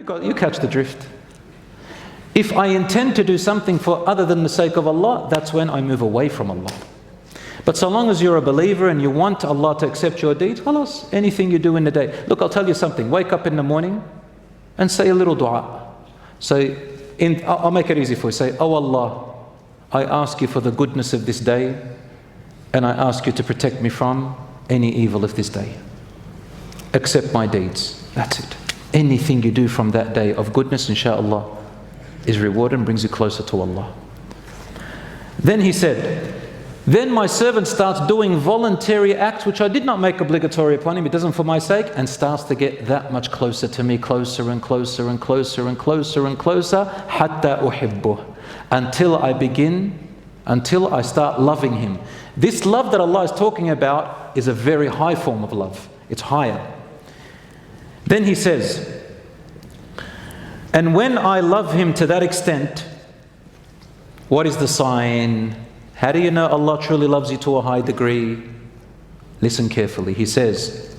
You catch the drift. If I intend to do something for other than the sake of Allah, that's when I move away from Allah. But so long as you're a believer and you want Allah to accept your deeds, khalas, anything you do in the day. Look, I'll tell you something. Wake up in the morning and say a little dua. I'll make it easy for you. Say, oh Allah, I ask you for the goodness of this day, and I ask you to protect me from any evil of this day. Accept my deeds. That's it. Anything you do from that day of goodness, inshaAllah, is rewarded and brings you closer to Allah. Then he said, then my servant starts doing voluntary acts which I did not make obligatory upon him. He does them for my sake, and starts to get that much closer to me, closer and closer and closer and closer and closer, hatta uhibbuh, until I start loving him. This love that Allah is talking about is a very high form of love. It's higher. Then he says, and when I love him to that extent, what is the sign? How do you know Allah truly loves you to a high degree? Listen carefully. He says,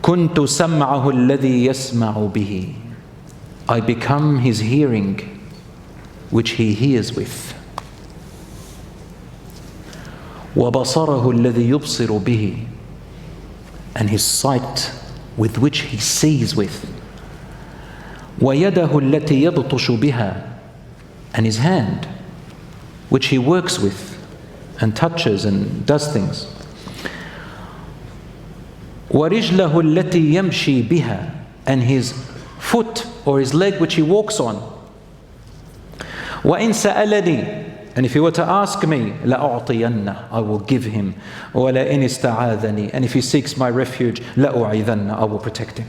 كُنْتُ سَمْعَهُ الَّذِي يَسْمَعُ بِهِ, I become his hearing which he hears with. وَبَصَرَهُ الَّذِي يُبْصِرُ بِهِ, and his sight with which he sees with. وَيَدَهُ الَّتِي يَبْطُشُ بِهَا, and his hand which he works with and touches and does things. وَرِجْلَهُ الَّتِي يَمْشِي بِهَا, and his foot or his leg which he walks on. وَإِن سَأَلَنِي, and if he were to ask me, لَأُعْطِيَنَّ, I will give him. وَلَئِنِ اسْتَعَاذَنِي, and if he seeks my refuge, لَأُعِذَنَّ, I will protect him.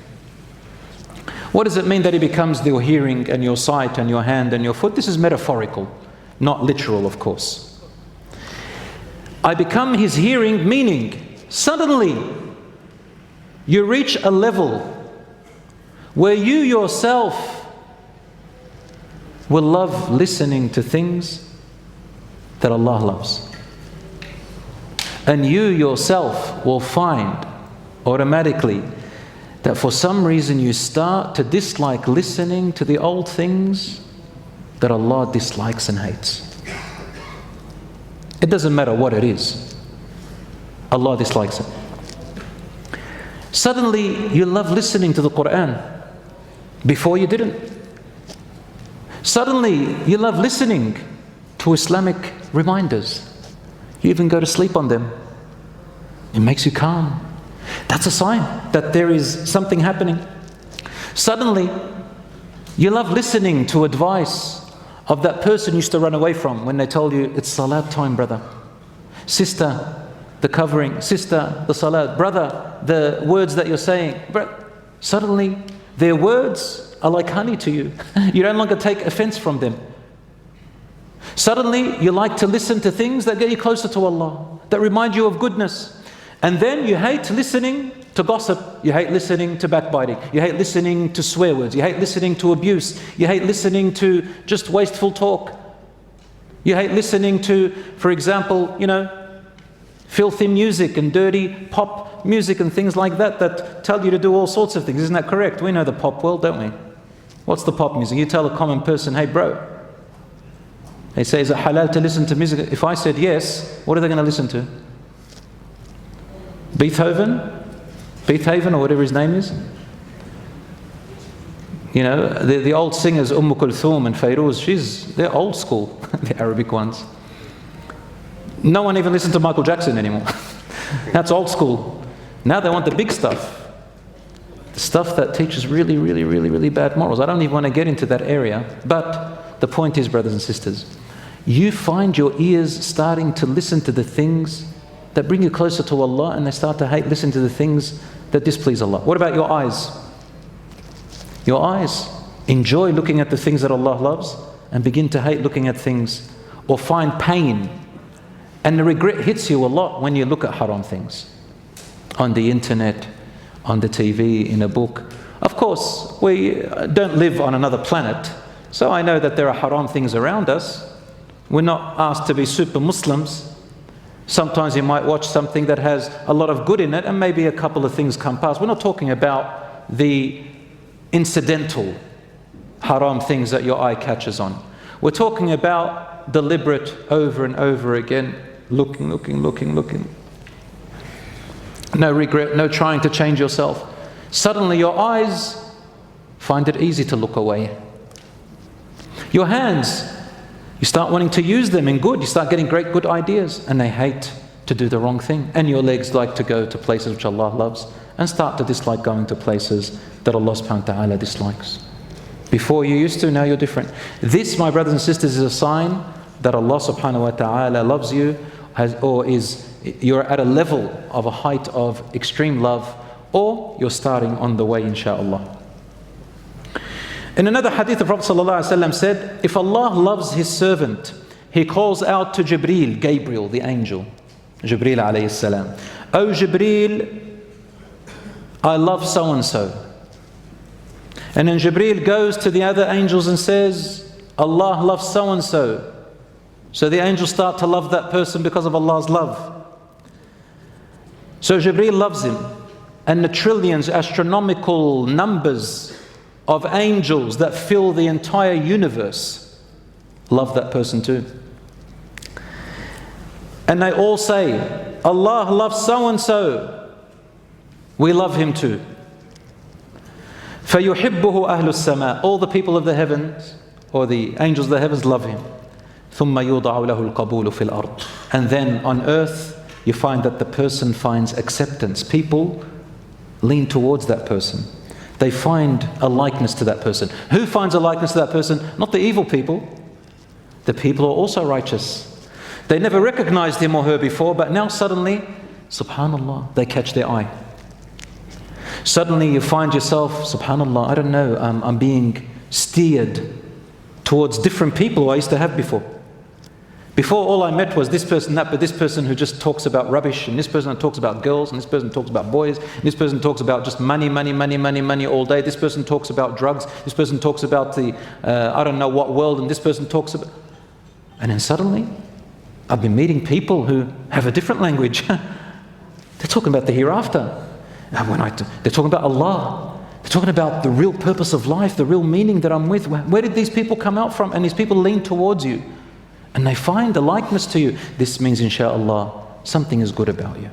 What does it mean that he becomes your hearing and your sight and your hand and your foot? This is metaphorical, not literal, of course. I become his hearing, meaning suddenly you reach a level where you yourself will love listening to things that Allah loves. And you yourself will find automatically that for some reason you start to dislike listening to the old things that Allah dislikes and hates. It doesn't matter what it is. Allah dislikes it. Suddenly you love listening to the Quran. Before you didn't. Suddenly you love listening to Islamic reminders. You even go to sleep on them. It makes you calm. That's a sign that there is something happening. Suddenly you love listening to advice of that person you used to run away from when they told you, it's salat time, brother. Sister, the covering. Sister, the salat. Brother, the words that you're saying. Suddenly their words are like honey to you. You no longer take offense from them. Suddenly you like to listen to things that get you closer to Allah, that remind you of goodness. And then you hate listening to gossip. You hate listening to backbiting. You hate listening to swear words. You hate listening to abuse. You hate listening to just wasteful talk. You hate listening to, for example, filthy music and dirty pop music and things like that that tell you to do all sorts of things. Isn't that correct? We know the pop world, don't we? What's the pop music? You tell a common person, hey bro, they say, is it halal to listen to music? If I said yes, what are they going to listen to? Beethoven or whatever his name is. The old singers, Kulthum and Fairuz, they're old school, the Arabic ones. No one even listens to Michael Jackson anymore. That's old school. Now they want the big stuff. The stuff that teaches really, really, really, really bad morals. I don't even want to get into that area. But the point is, brothers and sisters, you find your ears starting to listen to the things that bring you closer to Allah, and they start to listen to the things that displease Allah. What about your eyes? Your eyes enjoy looking at the things that Allah loves and begin to hate looking at things or find pain. And the regret hits you a lot when you look at haram things. On the internet, on the TV, in a book. Of course, we don't live on another planet, so I know that there are haram things around us. We're not asked to be super Muslims. Sometimes you might watch something that has a lot of good in it and maybe a couple of things come past. We're not talking about the incidental haram things that your eye catches on. We're talking about deliberate, over and over again, looking. No regret, no trying to change yourself. Suddenly your eyes find it easy to look away. Your hands, you start wanting to use them in good. You start getting great good ideas, and they hate to do the wrong thing. And your legs like to go to places which Allah loves, and start to dislike going to places that Allah subhanahu wa ta'ala dislikes. Before you used to, now you're different. This, my brothers and sisters, is a sign that Allah subhanahu wa ta'ala loves you, you're at a level of a height of extreme love, or you're starting on the way, inshaAllah. In another hadith, the Prophet ﷺ said, if Allah loves His servant, He calls out to Jibreel, Gabriel, the angel, Jibreel alayhi salam, "O Jibreel, I love so-and-so." And then Jibreel goes to the other angels and says, Allah loves so-and-so. So the angels start to love that person because of Allah's love. So Jibreel loves him. And the trillions, astronomical numbers of angels that fill the entire universe love that person too. And they all say, Allah loves so-and-so. We love him too. فَيُحِبُّهُ أَهْلُ السَّمَاءِ. All the people of the heavens, or the angels of the heavens, love him. ثُمَّ يُوضَعُ لَهُ الْقَبُولُ فِي الْأَرْضِ. And then on earth, you find that the person finds acceptance. People lean towards that person. They find a likeness to that person. Who finds a likeness to that person? Not the evil people. The people who are also righteous. They never recognized him or her before, but now suddenly, subhanallah, they catch their eye. Suddenly you find yourself, subhanallah, I don't know, I'm being steered towards different people who I used to have before. Before, all I met was this person, that, but this person who just talks about rubbish, and this person talks about girls, and this person talks about boys, and this person talks about just money all day. This person talks about drugs. This person talks about the, I don't know what world, and this person talks about... And then suddenly, I've been meeting people who have a different language. They're talking about the hereafter. They're talking about Allah. They're talking about the real purpose of life, the real meaning that I'm with. Where did these people come out from? And these people lean towards you. And they find a likeness to you. This means, inshaAllah, something is good about you.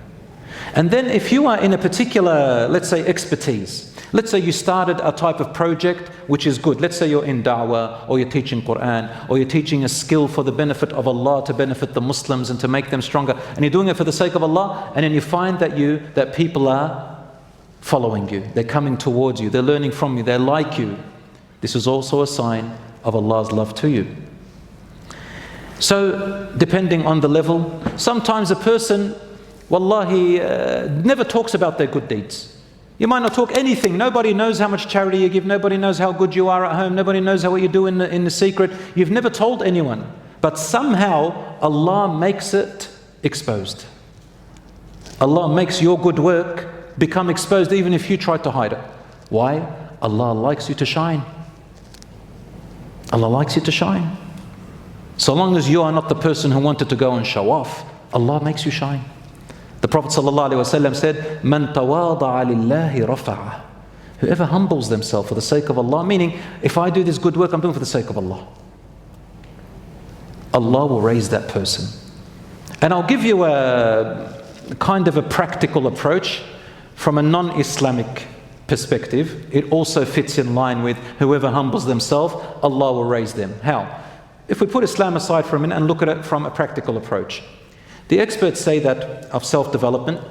And then if you are in a particular, let's say, expertise, let's say you started a type of project which is good. Let's say you're in da'wah, or you're teaching Quran, or you're teaching a skill for the benefit of Allah, to benefit the Muslims and to make them stronger. And you're doing it for the sake of Allah, and then you find that people are following you. They're coming towards you. They're learning from you. They like you. This is also a sign of Allah's love to you. So, depending on the level, sometimes a person, wallahi, never talks about their good deeds. You might not talk anything. Nobody knows how much charity you give. Nobody knows how good you are at home. Nobody knows what you do in the secret. You've never told anyone. But somehow, Allah makes it exposed. Allah makes your good work become exposed even if you try to hide it. Why? Allah likes you to shine. Allah likes you to shine. So long as you are not the person who wanted to go and show off, Allah makes you shine. The Prophet ﷺ said, "Man tawada'a lillahi rafa'ah." Whoever humbles themselves for the sake of Allah, meaning, if I do this good work, I'm doing it for the sake of Allah. Allah will raise that person. And I'll give you a kind of a practical approach from a non-Islamic perspective. It also fits in line with whoever humbles themselves, Allah will raise them. How? If we put Islam aside for a minute and look at it from a practical approach. The experts say that of self-development,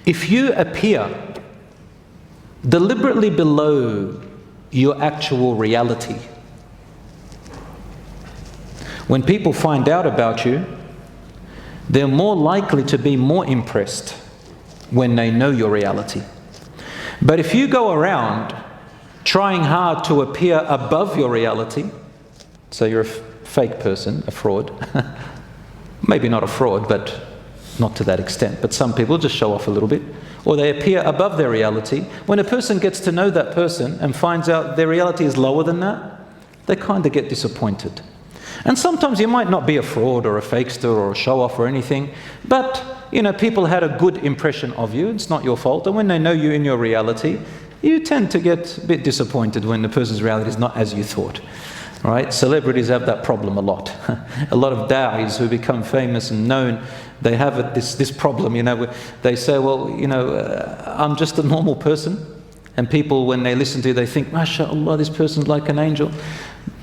if you appear deliberately below your actual reality, when people find out about you, they're more likely to be more impressed when they know your reality. But if you go around trying hard to appear above your reality, so you're a fake person, a fraud. Maybe not a fraud, but not to that extent. But some people just show off a little bit. Or they appear above their reality. When a person gets to know that person and finds out their reality is lower than that, they kind of get disappointed. And sometimes you might not be a fraud or a fakester or a show-off or anything, but people had a good impression of you. It's not your fault. And when they know you in your reality, you tend to get a bit disappointed when the person's reality is not as you thought. Right? Celebrities have that problem a lot. A lot of da'is who become famous and known, they have this problem, they say, well, I'm just a normal person. And people, when they listen to you, they think, MashaAllah, this person's like an angel.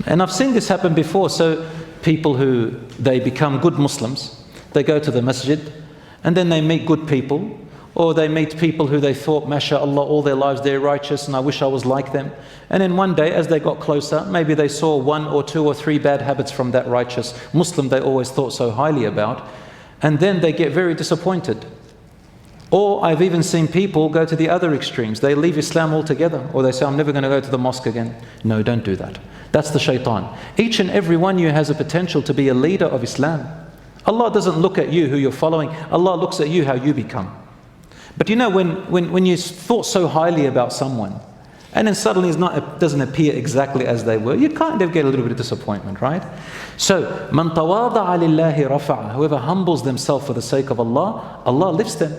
And I've seen this happen before. So people they become good Muslims, they go to the masjid, and then they meet good people, or they meet people who they thought, MashaAllah, all their lives they're righteous and I wish I was like them. And then one day, as they got closer, maybe they saw 1 or 2 or 3 bad habits from that righteous Muslim they always thought so highly about. And then they get very disappointed. Or I've even seen people go to the other extremes. They leave Islam altogether. Or they say, I'm never going to go to the mosque again. No, don't do that. That's the shaitan. Each and every one of you has a potential to be a leader of Islam. Allah doesn't look at you who you're following. Allah looks at you how you become. But when you thought so highly about someone, and then suddenly it doesn't appear exactly as they were, you kind of get a little bit of disappointment, right? So, مَنْ تَوَاضَعَ لِلَّهِ رَفَعَ. Whoever humbles themselves for the sake of Allah, Allah lifts them.